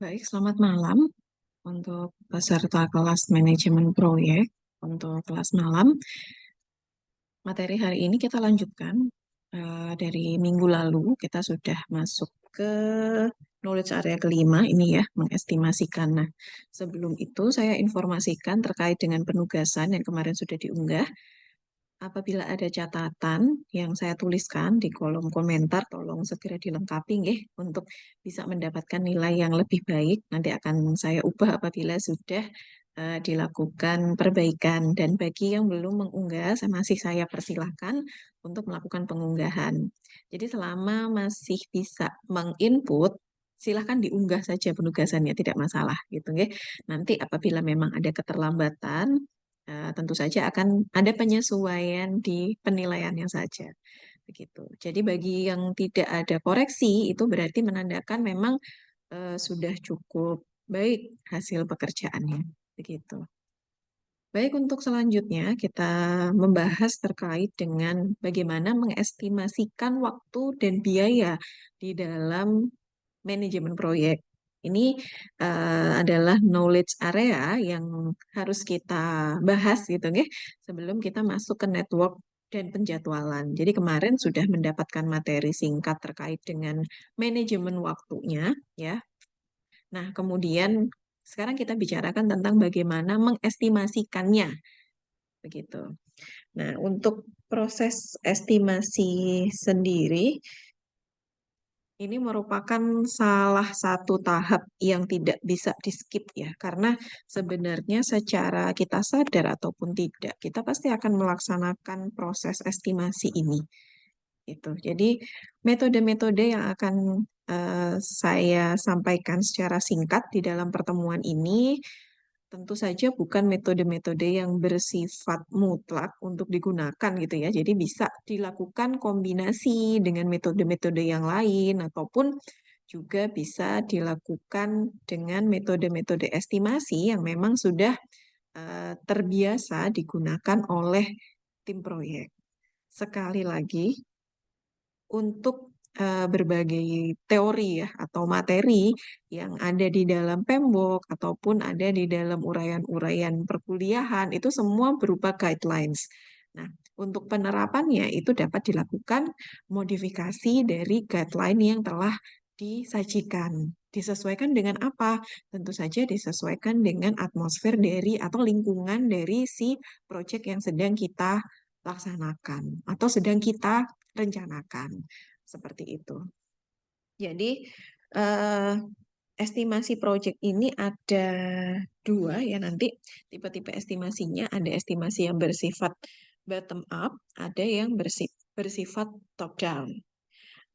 Baik, selamat malam untuk peserta kelas manajemen proyek. Untuk kelas malam, materi hari ini kita lanjutkan. Dari minggu lalu kita sudah masuk ke knowledge area kelima ini ya, mengestimasikan. Nah, sebelum itu saya informasikan terkait dengan penugasan yang kemarin sudah diunggah. Apabila ada catatan yang saya tuliskan di kolom komentar, tolong segera dilengkapi nggih, untuk bisa mendapatkan nilai yang lebih baik. Nanti akan saya ubah apabila sudah dilakukan perbaikan. Dan bagi yang belum mengunggah, saya persilahkan untuk melakukan pengunggahan. Jadi selama masih bisa menginput, silahkan diunggah saja penugasannya, tidak masalah gitu nggih. Nanti apabila memang ada keterlambatan, tentu saja akan ada penyesuaian di penilaiannya saja. Begitu. Jadi bagi yang tidak ada koreksi, itu berarti menandakan memang sudah cukup baik hasil pekerjaannya. Begitu. Baik, untuk selanjutnya kita membahas terkait dengan bagaimana mengestimasikan waktu dan biaya di dalam manajemen proyek. Ini adalah knowledge area yang harus kita bahas gitu ya, sebelum kita masuk ke network dan penjadwalan. Jadi kemarin sudah mendapatkan materi singkat terkait dengan manajemen waktunya ya. Nah, kemudian sekarang kita bicarakan tentang bagaimana mengestimasikannya begitu. Nah, untuk proses estimasi sendiri ini merupakan salah satu tahap yang tidak bisa di-skip ya, karena sebenarnya secara kita sadar ataupun tidak, kita pasti akan melaksanakan proses estimasi ini. Itu. Jadi metode-metode yang akan saya sampaikan secara singkat di dalam pertemuan ini tentu saja bukan metode-metode yang bersifat mutlak untuk digunakan gitu ya. Jadi bisa dilakukan kombinasi dengan metode-metode yang lain ataupun juga bisa dilakukan dengan metode-metode estimasi yang memang sudah terbiasa digunakan oleh tim proyek. Sekali lagi, untuk berbagai teori ya atau materi yang ada di dalam Pembok ataupun ada di dalam uraian-uraian perkuliahan itu semua berupa guidelines. Nah, untuk penerapannya itu dapat dilakukan modifikasi dari guideline yang telah disajikan. Disesuaikan dengan apa? Tentu saja disesuaikan dengan atmosfer dari atau lingkungan dari si proyek yang sedang kita laksanakan atau sedang kita rencanakan. Seperti itu. Jadi, eh, estimasi project ini ada dua ya nanti tipe-tipe estimasinya. Ada estimasi yang bersifat bottom up, ada yang bersifat top down.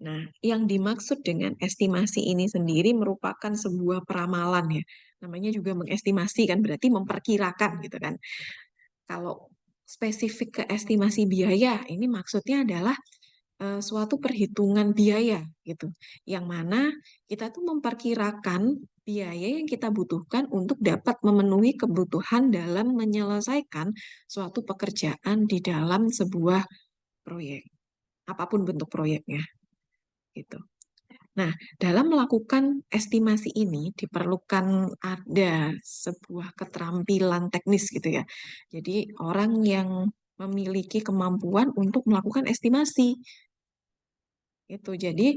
Nah, yang dimaksud dengan estimasi ini sendiri merupakan sebuah peramalan ya. Namanya juga mengestimasi kan berarti memperkirakan gitu kan. Kalau spesifik ke estimasi biaya, ini maksudnya adalah suatu perhitungan biaya gitu, yang mana kita tuh memperkirakan biaya yang kita butuhkan untuk dapat memenuhi kebutuhan dalam menyelesaikan suatu pekerjaan di dalam sebuah proyek, apapun bentuk proyeknya gitu. Nah, dalam melakukan estimasi ini diperlukan ada sebuah keterampilan teknis gitu ya. Jadi orang yang memiliki kemampuan untuk melakukan estimasi itu. Jadi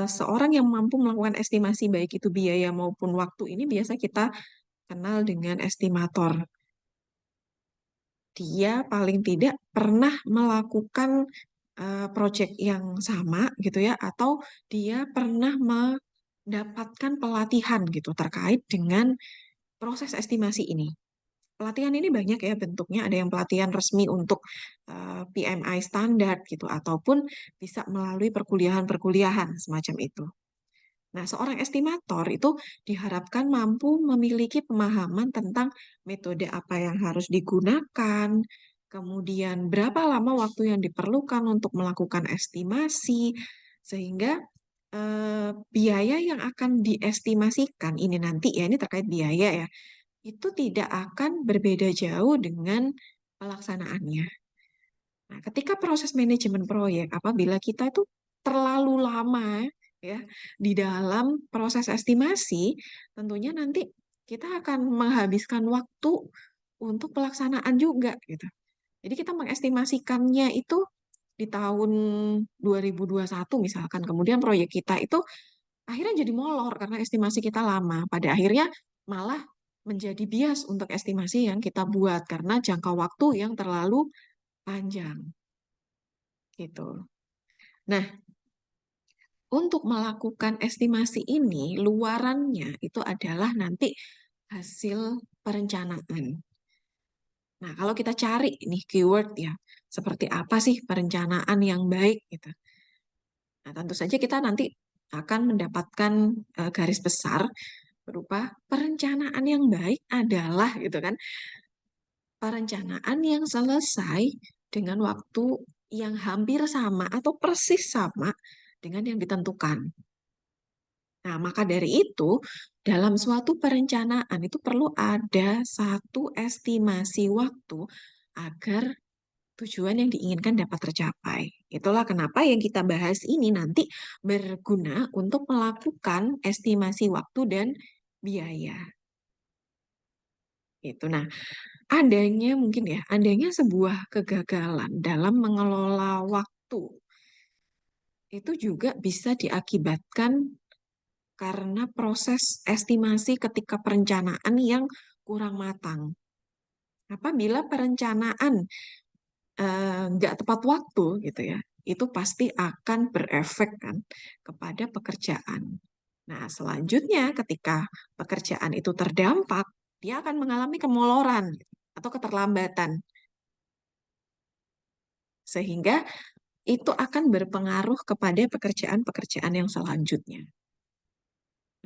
seorang yang mampu melakukan estimasi baik itu biaya maupun waktu ini biasa kita kenal dengan estimator. Dia paling tidak pernah melakukan proyek yang sama gitu ya, atau dia pernah mendapatkan pelatihan gitu terkait dengan proses estimasi ini. Pelatihan ini banyak ya bentuknya, ada yang pelatihan resmi untuk PMI standar gitu, ataupun bisa melalui perkuliahan-perkuliahan semacam itu. Nah, seorang estimator itu diharapkan mampu memiliki pemahaman tentang metode apa yang harus digunakan, kemudian berapa lama waktu yang diperlukan untuk melakukan estimasi, sehingga biaya yang akan diestimasikan ini nanti ya, ini terkait biaya ya, itu tidak akan berbeda jauh dengan pelaksanaannya. Nah, ketika proses manajemen proyek, apabila kita itu terlalu lama ya. Di dalam proses estimasi, tentunya nanti kita akan menghabiskan waktu untuk pelaksanaan juga gitu. Jadi kita mengestimasikannya itu di tahun 2021 misalkan, kemudian proyek kita itu akhirnya jadi molor karena estimasi kita lama. Pada akhirnya malah menjadi bias untuk estimasi yang kita buat karena jangka waktu yang terlalu panjang gitu. Nah, untuk melakukan estimasi ini, luarannya itu adalah nanti hasil perencanaan. Nah, kalau kita cari nih keyword ya, seperti apa sih perencanaan yang baik gitu. Nah, tentu saja kita nanti akan mendapatkan garis besar berupa perencanaan yang baik adalah gitu kan, perencanaan yang selesai dengan waktu yang hampir sama atau persis sama dengan yang ditentukan. Nah, maka dari itu, dalam suatu perencanaan itu perlu ada satu estimasi waktu agar tujuan yang diinginkan dapat tercapai. Itulah kenapa yang kita bahas ini nanti berguna untuk melakukan estimasi waktu dan biaya. Itu. Nah, adanya sebuah kegagalan dalam mengelola waktu itu juga bisa diakibatkan karena proses estimasi ketika perencanaan yang kurang matang. Apabila perencanaan nggak tepat waktu gitu ya, itu pasti akan berefek kan kepada pekerjaan. Nah, selanjutnya ketika pekerjaan itu terdampak, dia akan mengalami kemoloran gitu, atau keterlambatan. Sehingga itu akan berpengaruh kepada pekerjaan-pekerjaan yang selanjutnya.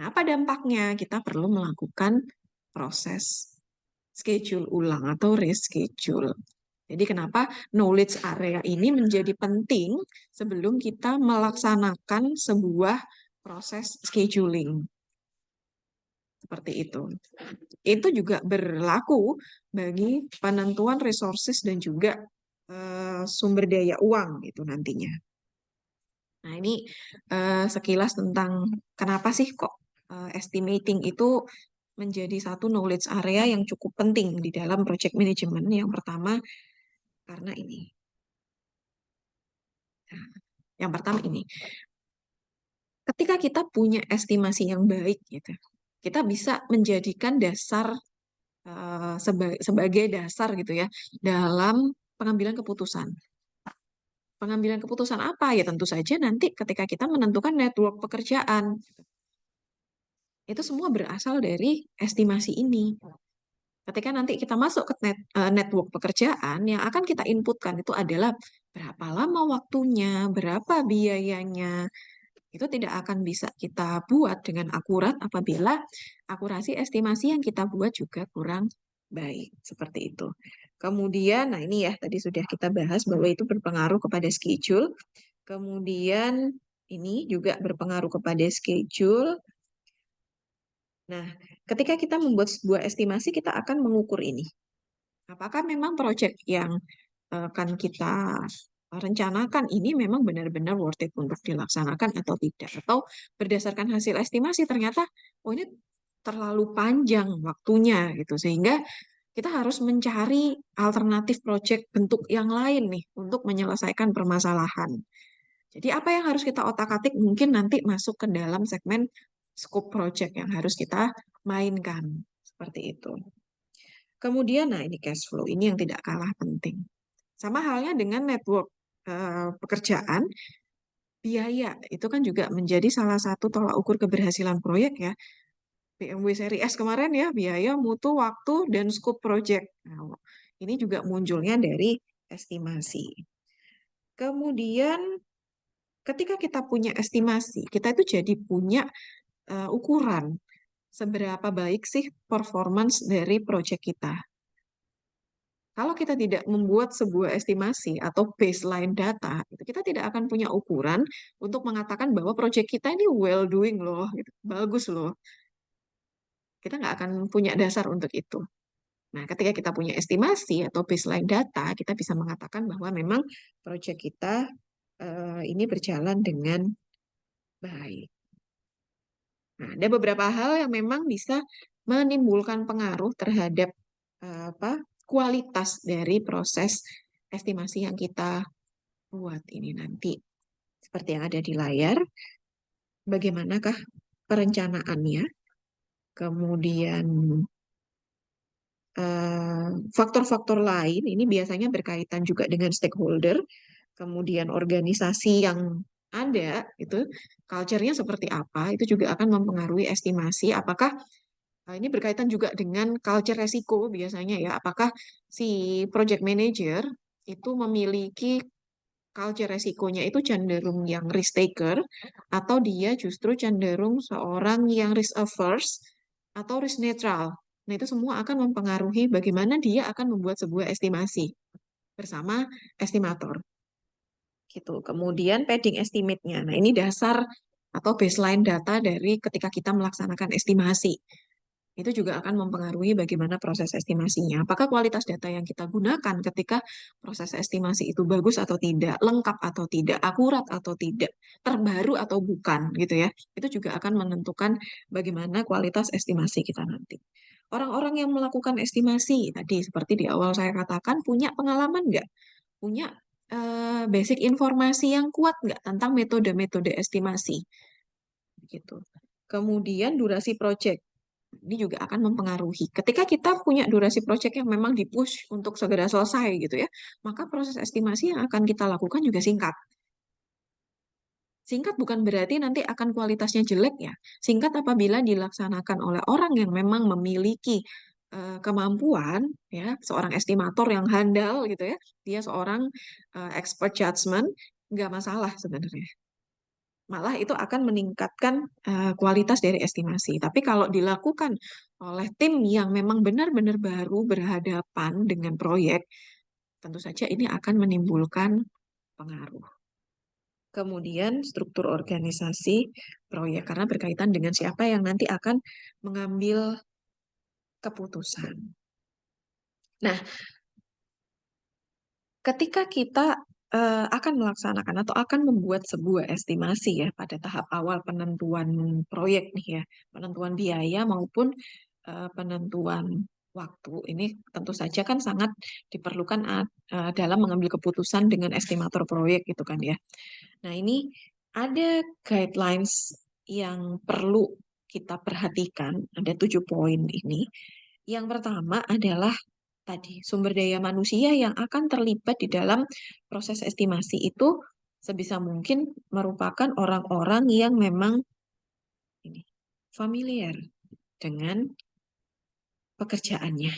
Nah, apa dampaknya? Kita perlu melakukan proses schedule ulang atau reschedule. Jadi kenapa knowledge area ini menjadi penting sebelum kita melaksanakan sebuah proses scheduling. Seperti itu. Itu juga berlaku bagi penentuan resources dan juga sumber daya uang itu nantinya. Nah, ini sekilas tentang kenapa sih kok estimating itu menjadi satu knowledge area yang cukup penting di dalam project management. Yang pertama, karena ini. Nah, yang pertama ini, ketika kita punya estimasi yang baik, gitu, kita bisa menjadikan dasar sebagai dasar gitu ya dalam pengambilan keputusan. Pengambilan keputusan apa? Ya tentu saja nanti ketika kita menentukan network pekerjaan. Itu semua berasal dari estimasi ini. Ketika nanti kita masuk ke network pekerjaan, yang akan kita inputkan itu adalah berapa lama waktunya, berapa biayanya. Itu tidak akan bisa kita buat dengan akurat apabila akurasi estimasi yang kita buat juga kurang baik. Seperti itu. Kemudian, nah ini ya, tadi sudah kita bahas bahwa itu berpengaruh kepada schedule. Kemudian, ini juga berpengaruh kepada schedule. Nah, ketika kita membuat sebuah estimasi, kita akan mengukur ini. Apakah memang proyek yang akan kita rencanakan ini memang benar-benar worth it untuk dilaksanakan atau tidak? Atau berdasarkan hasil estimasi ternyata, oh ini terlalu panjang waktunya gitu. Sehingga kita harus mencari alternatif proyek bentuk yang lain nih untuk menyelesaikan permasalahan. Jadi apa yang harus kita otak-atik mungkin nanti masuk ke dalam segmen scope project yang harus kita mainkan. Seperti itu. Kemudian, nah ini cash flow, ini yang tidak kalah penting. Sama halnya dengan network pekerjaan, biaya itu kan juga menjadi salah satu tolak ukur keberhasilan proyek ya. BMW seri S kemarin ya, biaya, mutu, waktu, dan scope project. Nah, ini juga munculnya dari estimasi. Kemudian ketika kita punya estimasi, kita itu jadi punya ukuran seberapa baik sih performance dari proyek kita. Kalau kita tidak membuat sebuah estimasi atau baseline data, kita tidak akan punya ukuran untuk mengatakan bahwa proyek kita ini well doing loh, gitu, bagus loh. Kita nggak akan punya dasar untuk itu. Nah, ketika kita punya estimasi atau baseline data, kita bisa mengatakan bahwa memang proyek kita ini berjalan dengan baik. Nah, ada beberapa hal yang memang bisa menimbulkan pengaruh terhadap apa kualitas dari proses estimasi yang kita buat ini nanti. Seperti yang ada di layar, bagaimanakah perencanaannya, kemudian faktor-faktor lain ini biasanya berkaitan juga dengan stakeholder, kemudian organisasi yang ada itu culture-nya seperti apa, itu juga akan mempengaruhi estimasi apakah ini berkaitan juga dengan culture resiko biasanya ya, apakah si project manager itu memiliki culture resikonya itu cenderung yang risk taker atau dia justru cenderung seorang yang risk averse atau risk netral. Nah, itu semua akan mempengaruhi bagaimana dia akan membuat sebuah estimasi bersama estimator gitu. Kemudian padding estimate-nya. Nah, ini dasar atau baseline data dari ketika kita melaksanakan estimasi. Itu juga akan mempengaruhi bagaimana proses estimasinya. Apakah kualitas data yang kita gunakan ketika proses estimasi itu bagus atau tidak, lengkap atau tidak, akurat atau tidak, terbaru atau bukan, gitu ya. Itu juga akan menentukan bagaimana kualitas estimasi kita nanti. Orang-orang yang melakukan estimasi tadi, seperti di awal saya katakan, punya pengalaman nggak? Punya basic informasi yang kuat nggak tentang metode-metode estimasi? Gitu. Kemudian durasi project ini juga akan mempengaruhi. Ketika kita punya durasi proyek yang memang di-push untuk segera selesai gitu ya, maka proses estimasi yang akan kita lakukan juga singkat. Singkat bukan berarti nanti akan kualitasnya jelek ya. Singkat apabila dilaksanakan oleh orang yang memang memiliki kemampuan ya, seorang estimator yang handal gitu ya. Dia seorang expert judgment, nggak masalah sebenarnya. Malah itu akan meningkatkan kualitas dari estimasi. Tapi kalau dilakukan oleh tim yang memang benar-benar baru berhadapan dengan proyek, tentu saja ini akan menimbulkan pengaruh. Kemudian struktur organisasi proyek karena berkaitan dengan siapa yang nanti akan mengambil keputusan. Nah, ketika kita akan melaksanakan atau akan membuat sebuah estimasi ya pada tahap awal penentuan proyek nih ya, penentuan biaya maupun penentuan waktu, ini tentu saja kan sangat diperlukan dalam mengambil keputusan dengan estimator proyek gitu kan ya. Nah, ini ada guidelines yang perlu kita perhatikan, ada 7 poin ini. Yang pertama adalah tadi sumber daya manusia yang akan terlibat di dalam proses estimasi itu sebisa mungkin merupakan orang-orang yang memang ini familiar dengan pekerjaannya.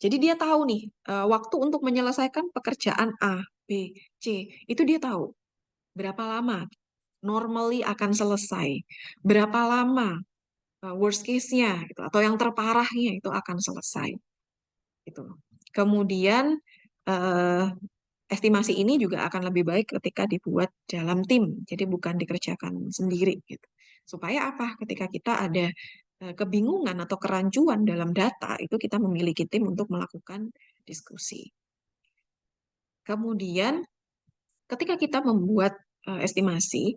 Jadi dia tahu nih waktu untuk menyelesaikan pekerjaan A, B, C itu dia tahu berapa lama normally akan selesai, berapa lama worst case-nya gitu, atau yang terparahnya itu akan selesai. Gitu. Kemudian eh, estimasi ini juga akan lebih baik ketika dibuat dalam tim, jadi bukan dikerjakan sendiri gitu. Supaya apa? Ketika kita ada kebingungan atau kerancuan dalam data, itu kita memiliki tim untuk melakukan diskusi. Kemudian ketika kita membuat estimasi,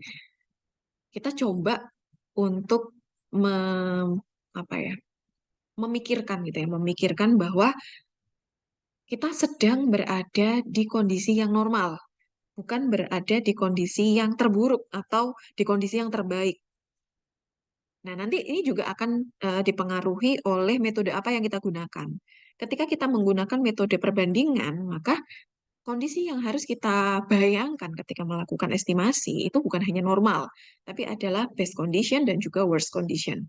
kita coba untuk apa ya, memikirkan gitu ya, memikirkan bahwa kita sedang berada di kondisi yang normal, bukan berada di kondisi yang terburuk atau di kondisi yang terbaik. Nah, nanti ini juga akan dipengaruhi oleh metode apa yang kita gunakan. Ketika kita menggunakan metode perbandingan, maka kondisi yang harus kita bayangkan ketika melakukan estimasi itu bukan hanya normal, tapi adalah best condition dan juga worst condition.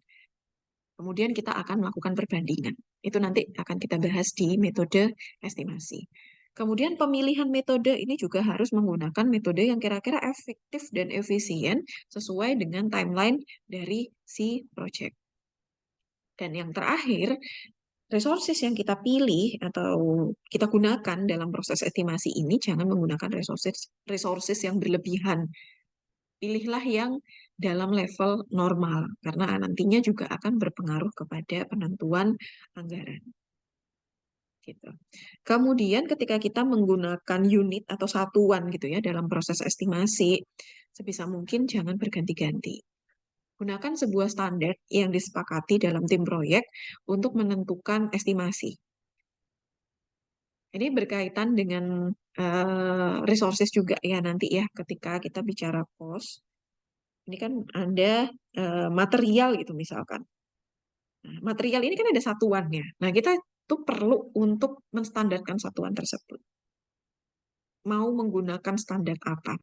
Kemudian kita akan melakukan perbandingan. Itu nanti akan kita bahas di metode estimasi. Kemudian pemilihan metode ini juga harus menggunakan metode yang kira-kira efektif dan efisien sesuai dengan timeline dari si project. Dan yang terakhir, resources yang kita pilih atau kita gunakan dalam proses estimasi ini jangan menggunakan resources yang berlebihan. Pilihlah yang dalam level normal, karena nantinya juga akan berpengaruh kepada penentuan anggaran. Gitu. Kemudian ketika kita menggunakan unit atau satuan gitu ya dalam proses estimasi, sebisa mungkin jangan berganti-ganti. Gunakan sebuah standar yang disepakati dalam tim proyek untuk menentukan estimasi. Ini berkaitan dengan resources juga ya nanti ya ketika kita bicara cost. Ini kan ada material gitu misalkan. Nah, material ini kan ada satuannya. Nah, kita tuh perlu untuk menstandarkan satuan tersebut. Mau menggunakan standar apa?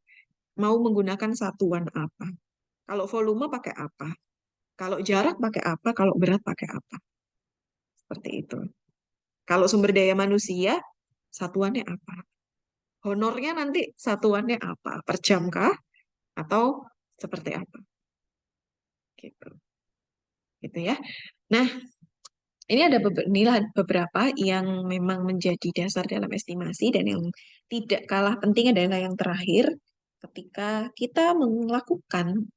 Mau menggunakan satuan apa? Kalau volume pakai apa? Kalau jarak pakai apa? Kalau berat pakai apa? Seperti itu. Kalau sumber daya manusia, satuannya apa? Honornya nanti satuannya apa? Per jam kah? Atau seperti apa? Gitu. Gitu ya. Nah, ini ada beberapa yang memang menjadi dasar dalam estimasi dan yang tidak kalah penting adalah yang terakhir ketika kita melakukan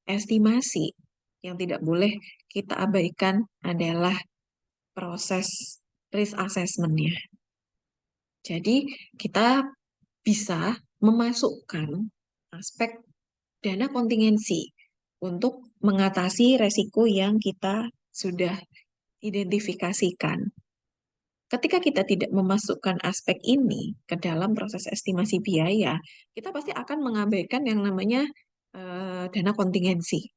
estimasi yang tidak boleh kita abaikan adalah proses risk assessment-nya. Jadi kita bisa memasukkan aspek dana kontingensi untuk mengatasi resiko yang kita sudah identifikasikan. Ketika kita tidak memasukkan aspek ini ke dalam proses estimasi biaya, kita pasti akan mengabaikan yang namanya dana kontingensi.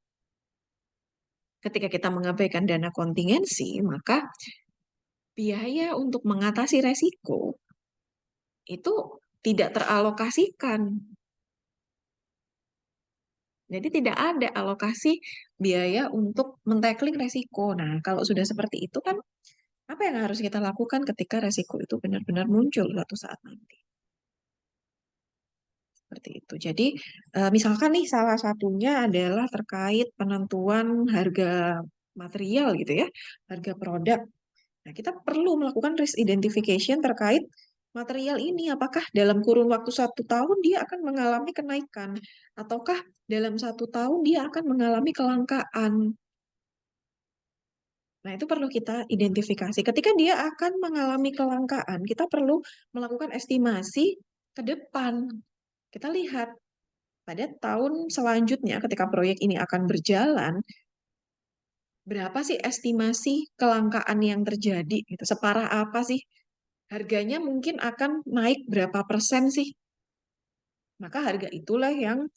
Ketika kita mengabaikan dana kontingensi, maka biaya untuk mengatasi resiko itu tidak teralokasikan. Jadi tidak ada alokasi biaya untuk men-tackling resiko. Nah, kalau sudah seperti itu kan apa yang harus kita lakukan ketika resiko itu benar-benar muncul suatu saat nanti? Seperti itu. Jadi, misalkan nih salah satunya adalah terkait penentuan harga material gitu ya, harga produk. Nah, kita perlu melakukan risk identification terkait material ini. Apakah dalam kurun waktu 1 tahun dia akan mengalami kenaikan, ataukah dalam 1 tahun dia akan mengalami kelangkaan? Nah, itu perlu kita identifikasi. Ketika dia akan mengalami kelangkaan, kita perlu melakukan estimasi ke depan. Kita lihat pada tahun selanjutnya ketika proyek ini akan berjalan, berapa sih estimasi kelangkaan yang terjadi gitu. Separah apa sih? Harganya mungkin akan naik berapa persen sih? Maka harga itulah yang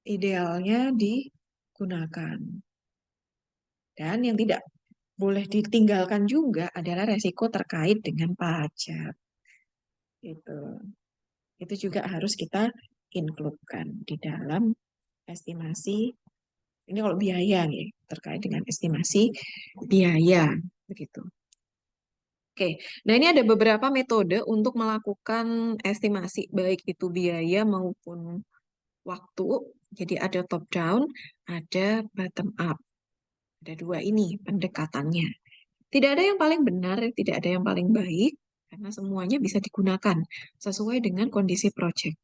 idealnya digunakan. Dan yang tidak boleh ditinggalkan juga adalah resiko terkait dengan pajak. Itu. Itu juga harus kita include-kan di dalam estimasi. Ini kalau biaya nih, terkait dengan estimasi biaya. Begitu. Oke, nah ini ada beberapa metode untuk melakukan estimasi, baik itu biaya maupun waktu. Jadi ada top down, ada bottom up. Ada dua ini pendekatannya. Tidak ada yang paling benar, tidak ada yang paling baik, karena semuanya bisa digunakan sesuai dengan kondisi project.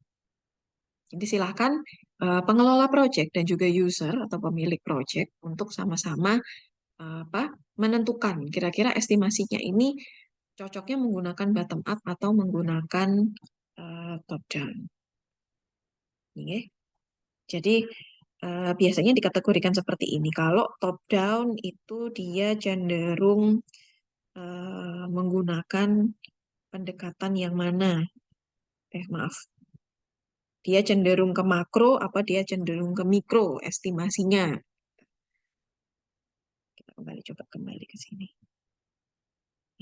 Jadi silakan pengelola project dan juga user atau pemilik project untuk sama-sama apa menentukan kira-kira estimasinya ini cocoknya menggunakan bottom up atau menggunakan top down. Oke. Jadi biasanya dikategorikan seperti ini. Kalau top down itu dia cenderung menggunakan pendekatan yang mana? Maaf. Dia cenderung ke makro apa dia cenderung ke mikro estimasinya? Kita coba kembali ke sini.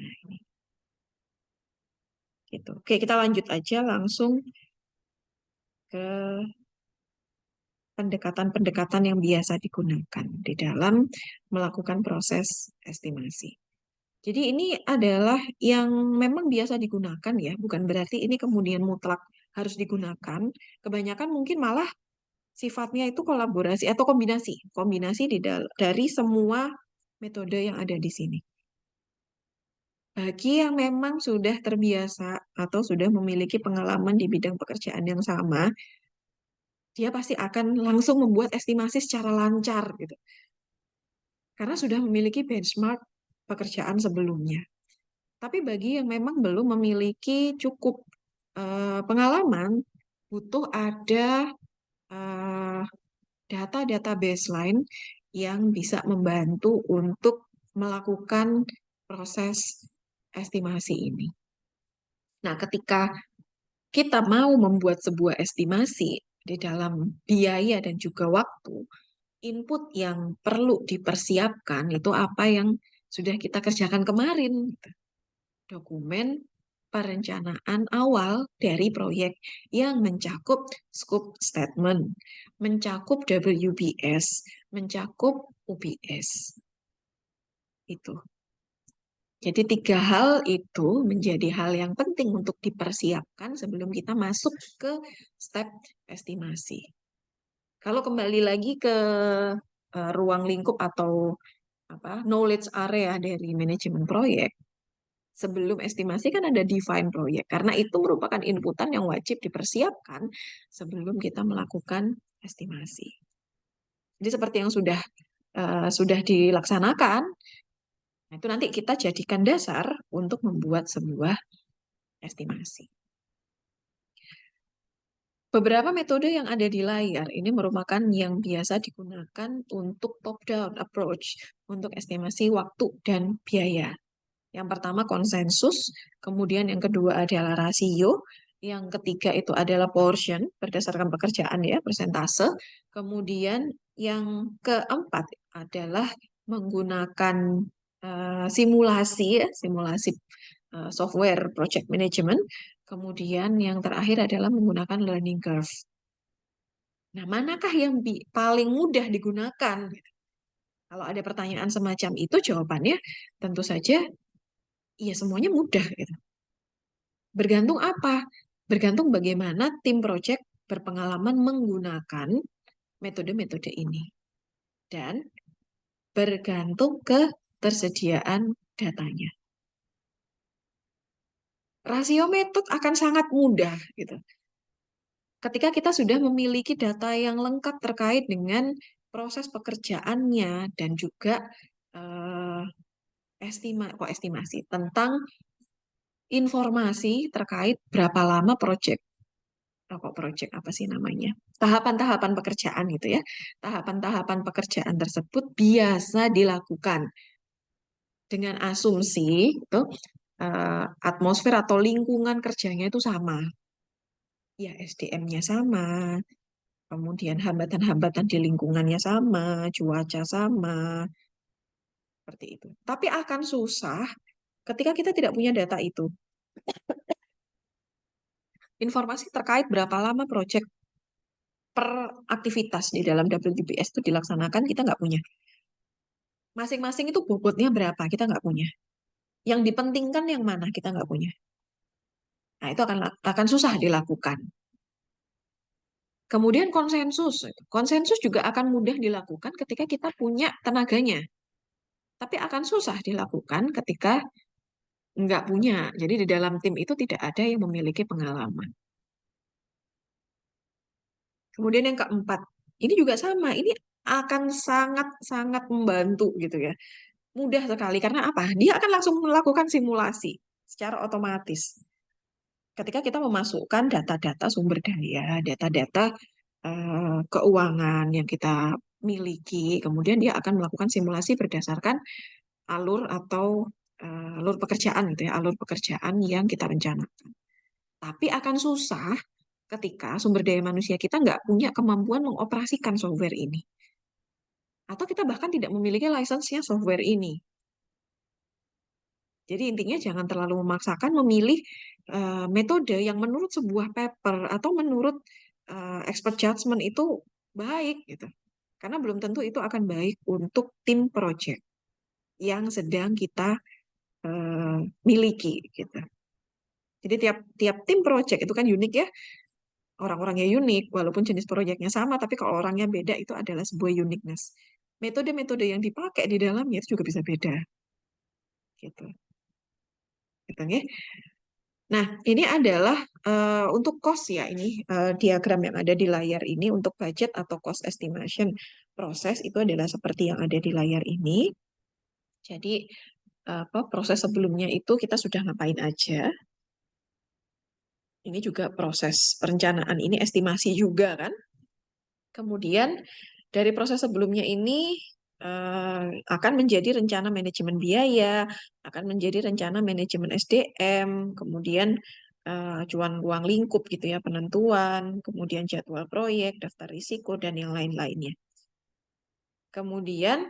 Nah, ini. Gitu. Oke, kita lanjut aja langsung ke pendekatan-pendekatan yang biasa digunakan di dalam melakukan proses estimasi. Jadi ini adalah yang memang biasa digunakan ya, bukan berarti ini kemudian mutlak harus digunakan. Kebanyakan mungkin malah sifatnya itu kolaborasi atau kombinasi, kombinasi dari semua metode yang ada di sini. Bagi yang memang sudah terbiasa atau sudah memiliki pengalaman di bidang pekerjaan yang sama, dia pasti akan langsung membuat estimasi secara lancar gitu. Karena sudah memiliki benchmark pekerjaan sebelumnya. Tapi bagi yang memang belum memiliki cukup pengalaman, butuh ada eh, data-data baseline yang bisa membantu untuk melakukan proses estimasi ini. Nah, ketika kita mau membuat sebuah estimasi di dalam biaya dan juga waktu, input yang perlu dipersiapkan itu apa yang sudah kita kerjakan kemarin. Dokumen perencanaan awal dari proyek yang mencakup scope statement, mencakup WBS, mencakup UBS. Itu. Jadi tiga hal itu menjadi hal yang penting untuk dipersiapkan sebelum kita masuk ke step estimasi. Kalau kembali lagi ke ruang lingkup atau knowledge area dari manajemen proyek, sebelum estimasi kan ada define proyek, karena itu merupakan inputan yang wajib dipersiapkan sebelum kita melakukan estimasi. Jadi seperti yang sudah dilaksanakan, nah itu nanti kita jadikan dasar untuk membuat sebuah estimasi. Beberapa metode yang ada di layar ini merupakan yang biasa digunakan untuk top-down approach untuk estimasi waktu dan biaya. Yang pertama konsensus, kemudian yang kedua adalah rasio, yang ketiga itu adalah portion berdasarkan pekerjaan ya, persentase. Kemudian yang keempat adalah menggunakan simulasi ya, simulasi software project management. Kemudian yang terakhir adalah menggunakan learning curve. Nah, manakah yang paling mudah digunakan? Kalau ada pertanyaan semacam itu, jawabannya tentu saja ya semuanya mudah gitu. Bergantung apa? Bergantung bagaimana tim project berpengalaman menggunakan metode-metode ini. Dan bergantung ke tersediaan datanya. Rasio metode akan sangat mudah gitu. Ketika kita sudah memiliki data yang lengkap terkait dengan proses pekerjaannya dan juga eh, estimasi tentang informasi terkait berapa lama proyek apa sih namanya? Tahapan-tahapan pekerjaan gitu ya. Tahapan-tahapan pekerjaan tersebut biasa dilakukan dengan asumsi itu atmosfer atau lingkungan kerjanya itu sama. Ya, SDM-nya sama, kemudian hambatan-hambatan di lingkungannya sama, cuaca sama, seperti itu. Tapi akan susah ketika kita tidak punya data itu. Informasi terkait berapa lama proyek per aktivitas di dalam WBS itu dilaksanakan, kita nggak punya. Masing-masing itu bobotnya berapa, kita nggak punya. Yang dipentingkan yang mana, kita nggak punya. Nah, itu akan susah dilakukan. Kemudian konsensus. Konsensus juga akan mudah dilakukan ketika kita punya tenaganya. Tapi akan susah dilakukan ketika nggak punya. Jadi di dalam tim itu tidak ada yang memiliki pengalaman. Kemudian yang keempat, ini juga sama. Ini akan sangat-sangat membantu gitu ya. Mudah sekali. Karena apa? Dia akan langsung melakukan simulasi secara otomatis. Ketika kita memasukkan data-data sumber daya, data-data keuangan yang kita miliki, kemudian dia akan melakukan simulasi berdasarkan alur atau alur pekerjaan gitu ya, alur pekerjaan yang kita rencanakan. Tapi akan susah ketika sumber daya manusia kita nggak punya kemampuan mengoperasikan software ini. Atau kita bahkan tidak memiliki lisensinya software ini. Jadi intinya jangan terlalu memaksakan memilih metode yang menurut sebuah paper atau menurut expert judgment itu baik gitu. Karena belum tentu itu akan baik untuk tim project yang sedang kita miliki gitu. Jadi tiap tiap tim project itu kan unik ya. Orang-orangnya unik, walaupun jenis proyeknya sama, tapi kalau orangnya beda itu adalah sebuah uniqueness. Metode-metode yang dipakai di dalamnya itu juga bisa beda. Gitu. Gitu ya. Nah, ini adalah untuk cost ya, ini diagram yang ada di layar ini untuk budget atau cost estimation proses itu adalah seperti yang ada di layar ini. Jadi proses sebelumnya itu kita sudah ngapain aja. Ini juga proses perencanaan, ini estimasi juga kan. Kemudian dari proses sebelumnya ini akan menjadi rencana manajemen biaya, akan menjadi rencana manajemen SDM, kemudian acuan ruang lingkup gitu ya, penentuan, kemudian jadwal proyek, daftar risiko, dan yang lain-lainnya. Kemudian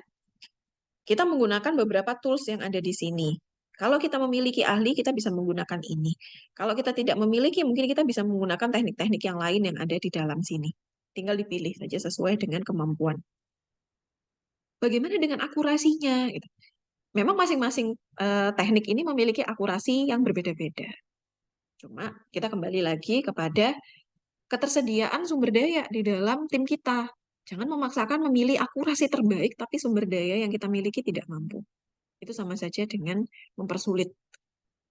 kita menggunakan beberapa tools yang ada di sini. Kalau kita memiliki ahli, kita bisa menggunakan ini. Kalau kita tidak memiliki, mungkin kita bisa menggunakan teknik-teknik yang lain yang ada di dalam sini. Tinggal dipilih saja sesuai dengan kemampuan. Bagaimana dengan akurasinya? Gitu. Memang masing-masing teknik ini memiliki akurasi yang berbeda-beda. Cuma kita kembali lagi kepada ketersediaan sumber daya di dalam tim kita. Jangan memaksakan memilih akurasi terbaik, tapi sumber daya yang kita miliki tidak mampu. Itu sama saja dengan mempersulit.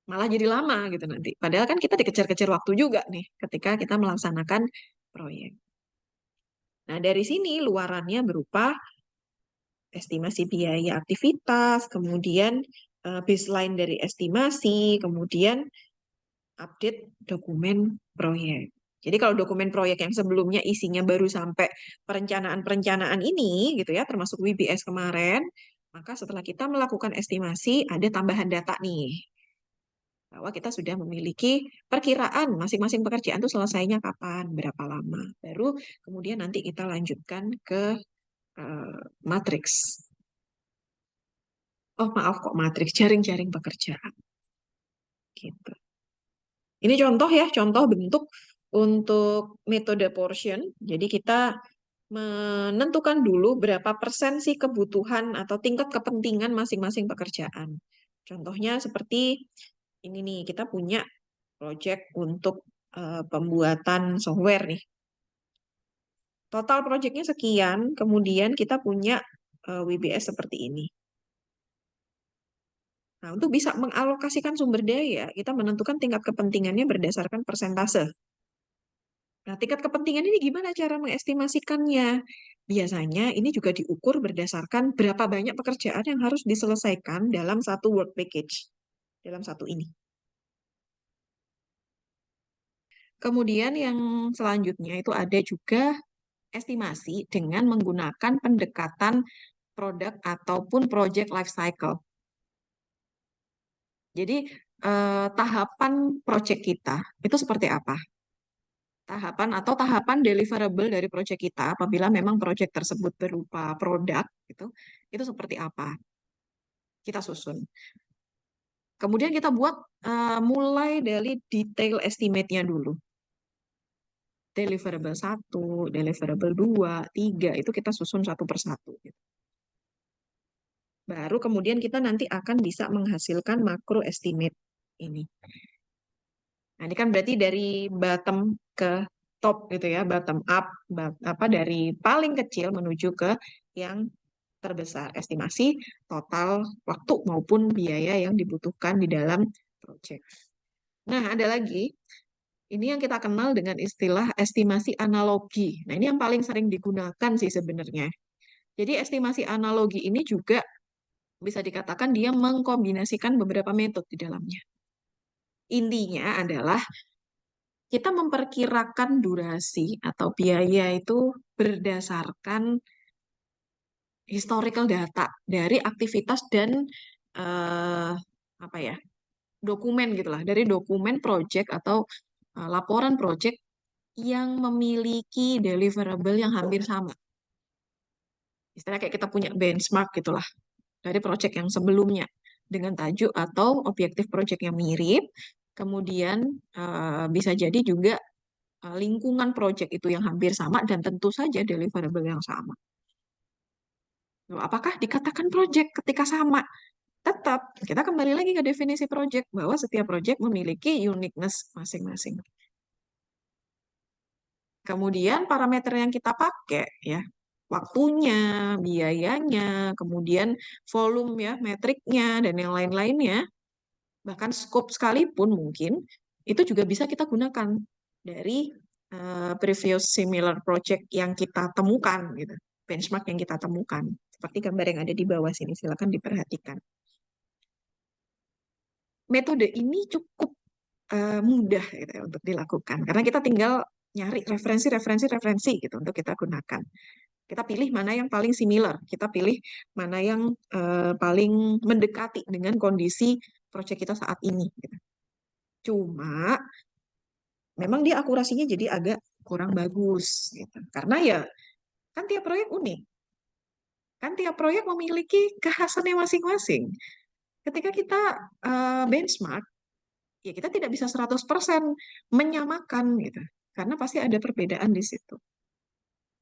Malah jadi lama gitu nanti. Padahal kan kita dikejar-kejar waktu juga nih ketika kita melaksanakan proyek. Nah, dari sini luarannya berupa estimasi biaya aktivitas, kemudian baseline dari estimasi, kemudian update dokumen proyek. Jadi kalau dokumen proyek yang sebelumnya isinya baru sampai perencanaan-perencanaan ini gitu ya, termasuk WBS kemarin, maka setelah kita melakukan estimasi ada tambahan data nih bahwa kita sudah memiliki perkiraan masing-masing pekerjaan itu selesainya kapan, berapa lama. Baru kemudian nanti kita lanjutkan ke matriks. Oh maaf kok matriks, jaring-jaring pekerjaan. Gitu. Ini contoh ya, contoh bentuk untuk metode portion. Jadi kita menentukan dulu berapa persen sih kebutuhan atau tingkat kepentingan masing-masing pekerjaan. Contohnya seperti ini nih, kita punya project untuk pembuatan software nih. Total projectnya sekian, kemudian kita punya WBS seperti ini. Nah, untuk bisa mengalokasikan sumber daya, kita menentukan tingkat kepentingannya berdasarkan persentase. Nah, tingkat kepentingan ini gimana cara mengestimasikannya? Biasanya ini juga diukur berdasarkan berapa banyak pekerjaan yang harus diselesaikan dalam satu work package, dalam satu ini. Kemudian yang selanjutnya itu ada juga estimasi dengan menggunakan pendekatan produk ataupun project life cycle. Jadi tahapan project kita itu seperti apa? Tahapan deliverable dari proyek kita apabila memang proyek tersebut berupa produk itu seperti apa kita susun. Kemudian kita buat mulai dari detail estimate-nya dulu. Deliverable 1, deliverable 2, 3 itu kita susun satu persatu. Baru kemudian kita nanti akan bisa menghasilkan makro estimate ini. Nah, ini kan berarti dari bottom ke top gitu ya, bottom up, apa dari paling kecil menuju ke yang terbesar, estimasi total waktu maupun biaya yang dibutuhkan di dalam proyek. Nah, ada lagi, ini yang kita kenal dengan istilah estimasi analogi. Nah, ini yang paling sering digunakan sih sebenarnya. Jadi estimasi analogi ini juga bisa dikatakan dia mengkombinasikan beberapa metode di dalamnya. Intinya adalah kita memperkirakan durasi atau biaya itu berdasarkan historical data dari aktivitas dan apa ya dokumen gitulah dari dokumen project atau laporan project yang memiliki deliverable yang hampir sama. Istilahnya kayak kita punya benchmark gitulah dari project yang sebelumnya dengan tajuk atau objektif project yang mirip. Kemudian bisa jadi juga lingkungan project itu yang hampir sama dan tentu saja deliverable yang sama. Apakah dikatakan project ketika sama? Tetap, kita kembali lagi ke definisi project, bahwa setiap project memiliki uniqueness masing-masing. Kemudian parameter yang kita pakai, ya, waktunya, biayanya, kemudian volume ya, metriknya, dan yang lain-lainnya, bahkan scope sekalipun mungkin, itu juga bisa kita gunakan dari previous similar project yang kita temukan, gitu, benchmark yang kita temukan. Seperti gambar yang ada di bawah sini, silakan diperhatikan. Metode ini cukup mudah gitu ya, untuk dilakukan karena kita tinggal nyari referensi gitu untuk kita gunakan. Kita pilih mana yang paling similar, kita pilih mana yang paling mendekati dengan kondisi proyek kita saat ini. Gitu. Cuma memang dia akurasinya jadi agak kurang bagus, gitu. Karena ya kan tiap proyek unik, kan tiap proyek memiliki kekhasannya masing-masing. Ketika kita benchmark, ya kita tidak bisa 100% menyamakan gitu. Karena pasti ada perbedaan di situ.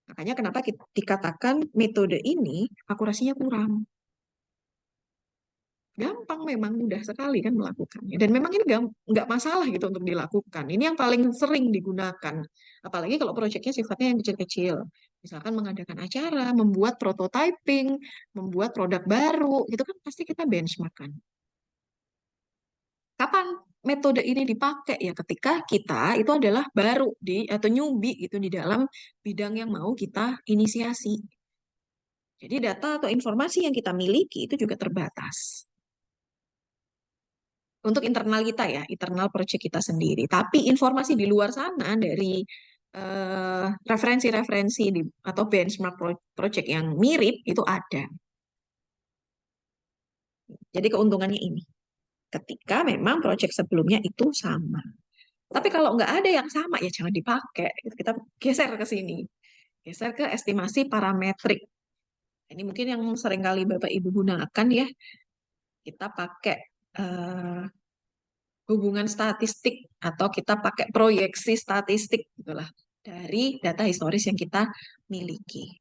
Makanya kenapa dikatakan metode ini akurasinya kurang. Gampang memang, mudah sekali kan melakukannya. Dan memang ini nggak masalah gitu untuk dilakukan. Ini yang paling sering digunakan. Apalagi kalau proyeknya sifatnya yang kecil-kecil. Misalkan mengadakan acara, membuat prototyping, membuat produk baru, itu kan pasti kita benchmark kan. Kapan metode ini dipakai ya ketika kita itu adalah baru di atau newbie gitu di dalam bidang yang mau kita inisiasi. Jadi data atau informasi yang kita miliki itu juga terbatas. Untuk internal kita ya, internal project kita sendiri. Tapi informasi di luar sana dari referensi-referensi atau benchmark project yang mirip itu ada. Jadi keuntungannya ini, ketika memang project sebelumnya itu sama. Tapi kalau nggak ada yang sama ya jangan dipakai. Kita geser ke sini, geser ke estimasi parametrik. Ini mungkin yang sering kali Bapak Ibu gunakan ya. Kita pakai eh, hubungan statistik atau kita pakai proyeksi statistik gitulah dari data historis yang kita miliki.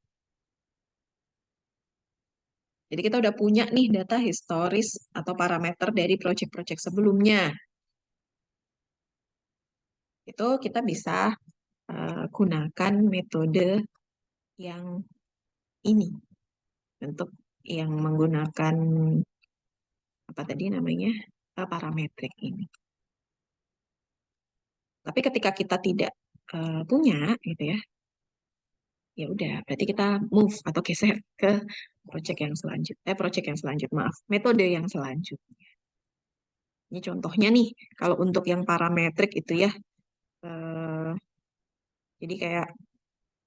Jadi kita udah punya nih data historis atau parameter dari proyek-proyek sebelumnya. Itu kita bisa gunakan metode yang ini untuk yang menggunakan apa tadi namanya parametrik ini. Tapi ketika kita tidak punya gitu ya, ya udah berarti kita move atau geser ke project yang selanjutnya, maaf, metode yang selanjutnya. Ini contohnya nih, kalau untuk yang parametrik itu ya, eh, jadi kayak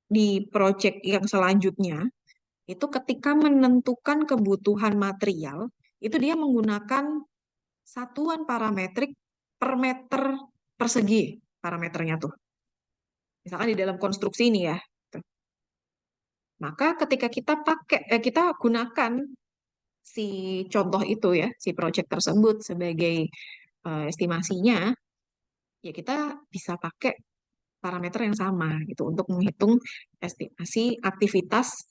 di project yang selanjutnya, itu ketika menentukan kebutuhan material, itu dia menggunakan satuan parametrik per meter persegi parameternya tuh. Misalkan di dalam konstruksi ini ya. Maka ketika kita gunakan si contoh itu ya, si project tersebut sebagai estimasinya, ya kita bisa pakai parameter yang sama gitu untuk menghitung estimasi aktivitas,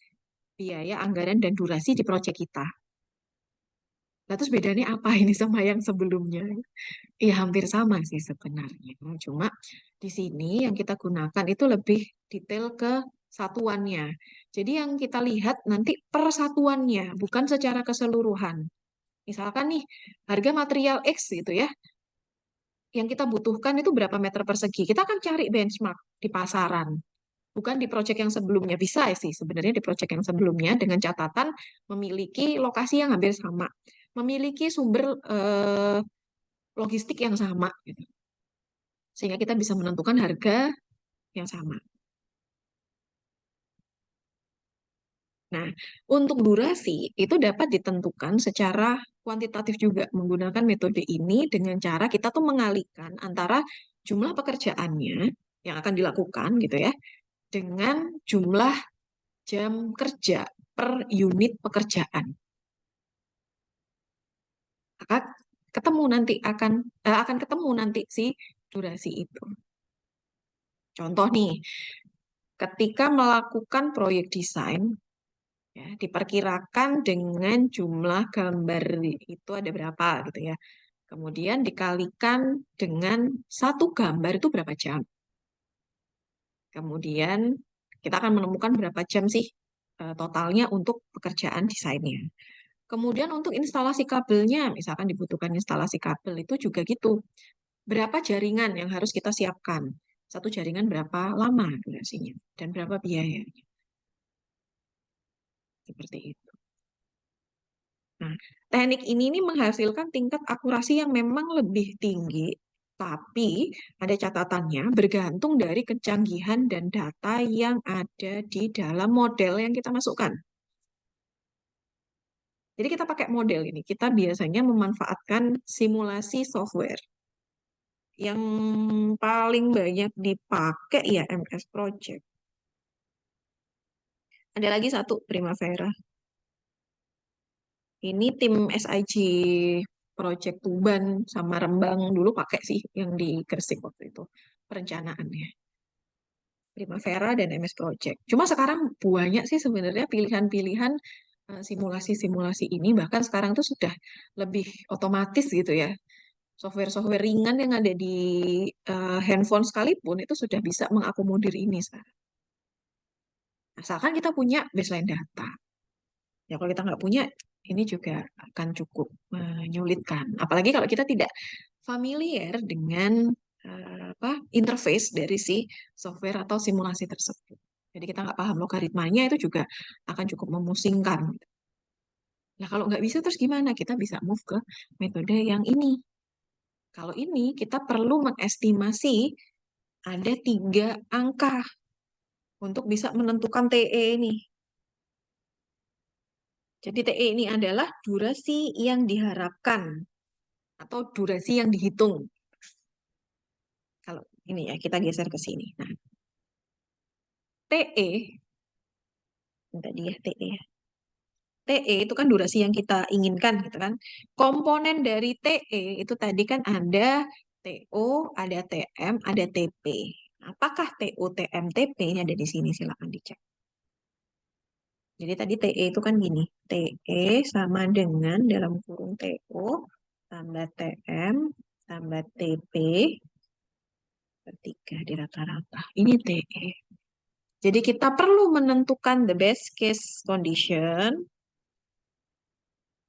biaya, anggaran, dan durasi di project kita. Nah, terus bedanya apa ini sama yang sebelumnya? Iya, hampir sama sih sebenarnya. Cuma di sini yang kita gunakan itu lebih detail ke satuannya. Jadi yang kita lihat nanti per satuannya, bukan secara keseluruhan. Misalkan nih, harga material X gitu ya, yang kita butuhkan itu berapa meter persegi. Kita akan cari benchmark di pasaran, bukan di proyek yang sebelumnya. Bisa sih sebenarnya di proyek yang sebelumnya dengan catatan memiliki lokasi yang hampir sama, memiliki sumber logistik yang sama, gitu. Sehingga kita bisa menentukan harga yang sama. Nah, untuk durasi itu dapat ditentukan secara kuantitatif juga menggunakan metode ini dengan cara kita tuh mengalihkan antara jumlah pekerjaannya yang akan dilakukan gitu ya dengan jumlah jam kerja per unit pekerjaan. Maka ketemu nanti akan ketemu nanti si durasi itu. Contoh nih, ketika melakukan proyek desain ya, diperkirakan dengan jumlah gambar itu ada berapa gitu ya. Kemudian dikalikan dengan satu gambar itu berapa jam. Kemudian kita akan menemukan berapa jam sih totalnya untuk pekerjaan desainnya. Kemudian untuk instalasi kabelnya, misalkan dibutuhkan instalasi kabel itu juga gitu. Berapa jaringan yang harus kita siapkan? Satu jaringan berapa lama durasinya? Dan berapa biayanya? Seperti itu. Nah, teknik ini nih menghasilkan tingkat akurasi yang memang lebih tinggi Tapi ada catatannya bergantung dari kecanggihan dan data yang ada di dalam model yang kita masukkan. Jadi kita pakai model ini. Kita biasanya memanfaatkan simulasi software. Yang paling banyak dipakai ya MS Project. Ada lagi satu Primavera. Ini tim SIG Project Tuban sama Rembang dulu pakai sih yang di Gresik waktu itu perencanaannya. Primavera dan MS Project. Cuma sekarang banyak sih sebenarnya pilihan-pilihan simulasi-simulasi ini bahkan sekarang tuh sudah lebih otomatis gitu ya. Software-software ringan yang ada di handphone sekalipun itu sudah bisa mengakomodir ini sekarang. Asalkan kita punya baseline data. Ya kalau kita nggak punya, ini juga akan cukup menyulitkan. Apalagi kalau kita tidak familiar dengan apa interface dari si software atau simulasi tersebut. Jadi kita nggak paham logaritmanya itu juga akan cukup memusingkan. Nah kalau nggak bisa terus gimana? Kita bisa move ke metode yang ini. Kalau ini kita perlu mengestimasi ada 3 angka untuk bisa menentukan TE ini. Jadi TE ini adalah durasi yang diharapkan atau durasi yang dihitung. Kalau ini ya, kita geser ke sini. Nah, TE, ini tadi ya TE. TE itu kan durasi yang kita inginkan gitu kan. Komponen dari TE itu tadi kan ada TO, ada TM, ada TP. Apakah TO, TM, TP ini ada di sini? Silakan dicek. Jadi tadi TE itu kan gini. TE sama dengan dalam kurung TO tambah TM tambah TP per 3 di rata-rata. Ini TE. Jadi kita perlu menentukan the best case condition,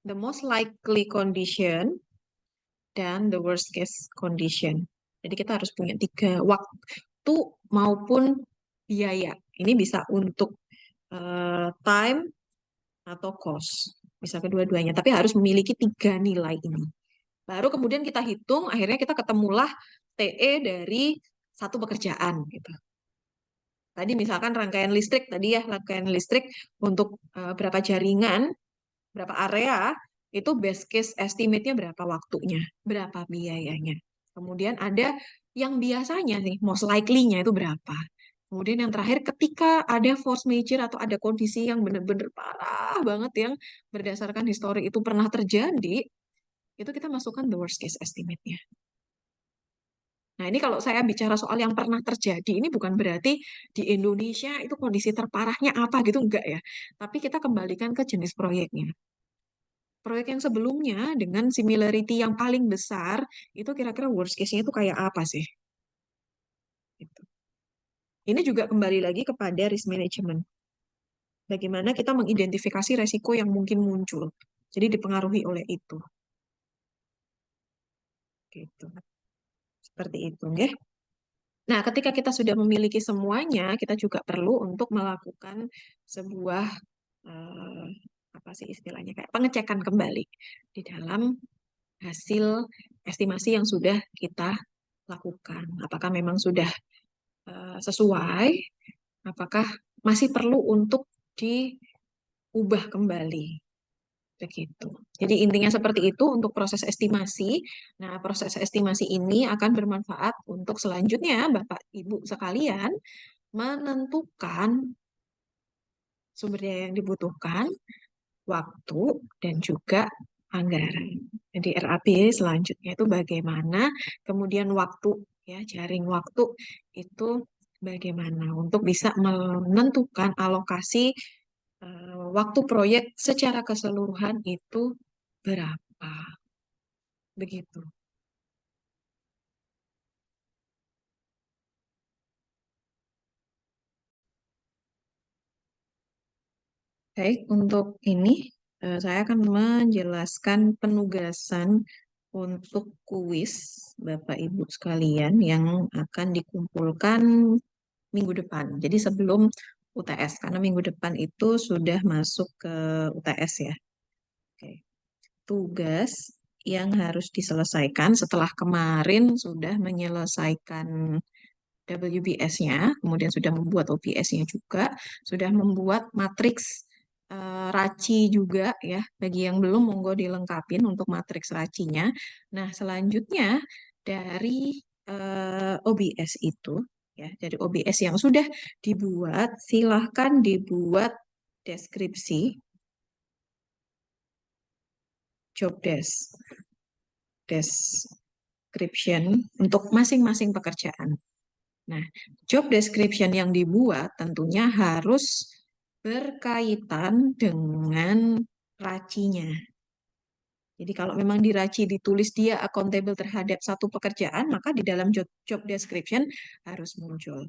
the most likely condition, dan the worst case condition. Jadi kita harus punya 3 waktu maupun biaya. Ini bisa untuk time atau cost. Bisa kedua-duanya. Tapi harus memiliki 3 nilai ini. Baru kemudian kita hitung, akhirnya kita ketemulah TE dari satu pekerjaan gitu. Tadi misalkan rangkaian listrik, tadi ya rangkaian listrik untuk berapa jaringan, berapa area, itu best case estimate-nya berapa waktunya, berapa biayanya. Kemudian ada yang biasanya nih, most likely-nya itu berapa. Kemudian yang terakhir, ketika ada force major atau ada kondisi yang benar-benar parah banget yang berdasarkan histori itu pernah terjadi, itu kita masukkan the worst case estimate-nya. Nah, ini kalau saya bicara soal yang pernah terjadi, ini bukan berarti di Indonesia itu kondisi terparahnya apa gitu, enggak ya. Tapi kita kembalikan ke jenis proyeknya. Proyek yang sebelumnya dengan similarity yang paling besar, itu kira-kira worst case-nya itu kayak apa sih? Gitu. Ini juga kembali lagi kepada risk management. Bagaimana kita mengidentifikasi resiko yang mungkin muncul. Jadi dipengaruhi oleh itu. Gitu. Seperti itu, ya. Nah, ketika kita sudah memiliki semuanya, kita juga perlu untuk melakukan sebuah eh, apa sih istilahnya kayak pengecekan kembali di dalam hasil estimasi yang sudah kita lakukan. Apakah memang sudah sesuai? Apakah masih perlu untuk diubah kembali? Begitu. Jadi intinya seperti itu untuk proses estimasi. Nah, proses estimasi ini akan bermanfaat untuk selanjutnya Bapak Ibu sekalian menentukan sumber daya yang dibutuhkan, waktu, dan juga anggaran. Jadi RAP selanjutnya itu bagaimana, kemudian waktu, ya jaring waktu itu bagaimana untuk bisa menentukan alokasi waktu proyek secara keseluruhan itu berapa. Begitu. Baik, untuk ini saya akan menjelaskan penugasan untuk kuis Bapak Ibu sekalian yang akan dikumpulkan minggu depan. Jadi sebelum UTS, karena minggu depan itu sudah masuk ke UTS ya. Oke. Tugas. yang harus diselesaikan setelah kemarin sudah menyelesaikan WBS-nya, kemudian sudah membuat OBS-nya juga, sudah membuat matriks raci juga ya. Bagi yang belum, monggo dilengkapin untuk matriks racinya. Nah, selanjutnya dari OBS itu, ya, dari OBS yang sudah dibuat, silahkan dibuat deskripsi, job description untuk masing-masing pekerjaan. Nah, job description yang dibuat tentunya harus berkaitan dengan racinya. Jadi kalau memang di raci ditulis dia accountable terhadap satu pekerjaan, maka di dalam job description harus muncul.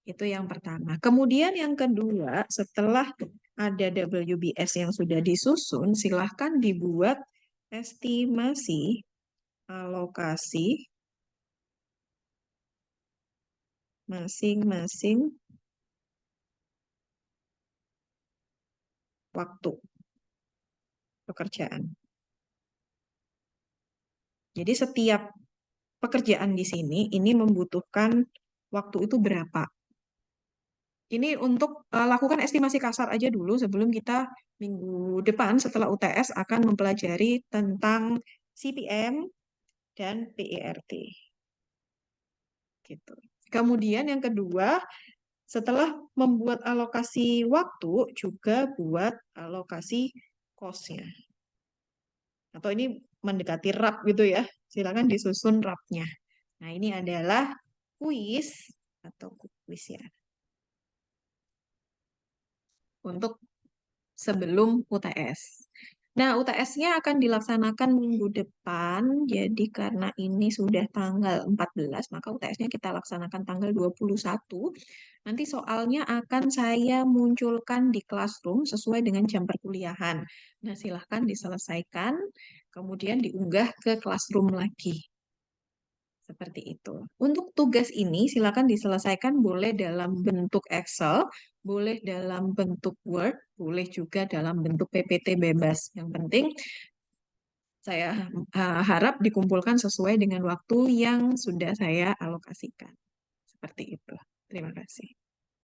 Itu yang pertama. Kemudian yang kedua, setelah ada WBS yang sudah disusun, silahkan dibuat estimasi alokasi masing-masing waktu pekerjaan. Jadi setiap pekerjaan di sini ini membutuhkan waktu itu berapa. Ini untuk lakukan estimasi kasar aja dulu sebelum kita minggu depan setelah UTS akan mempelajari tentang CPM dan PERT. Gitu. Kemudian yang kedua, setelah membuat alokasi waktu, juga buat alokasi cost-nya. Atau ini mendekati RAP gitu ya. Silakan disusun RAP-nya. Nah, ini adalah kuis atau kuis ya untuk sebelum UTS. Nah, UTS-nya akan dilaksanakan minggu depan. Jadi karena ini sudah tanggal 14, maka UTS-nya kita laksanakan tanggal 21. Nanti soalnya akan saya munculkan di Classroom sesuai dengan jam perkuliahan. Nah, silahkan diselesaikan, kemudian diunggah ke Classroom lagi. Seperti itu. Untuk tugas ini silakan diselesaikan boleh dalam bentuk Excel, boleh dalam bentuk Word, boleh juga dalam bentuk PPT bebas. Yang penting saya harap dikumpulkan sesuai dengan waktu yang sudah saya alokasikan. Seperti itu. Terima kasih.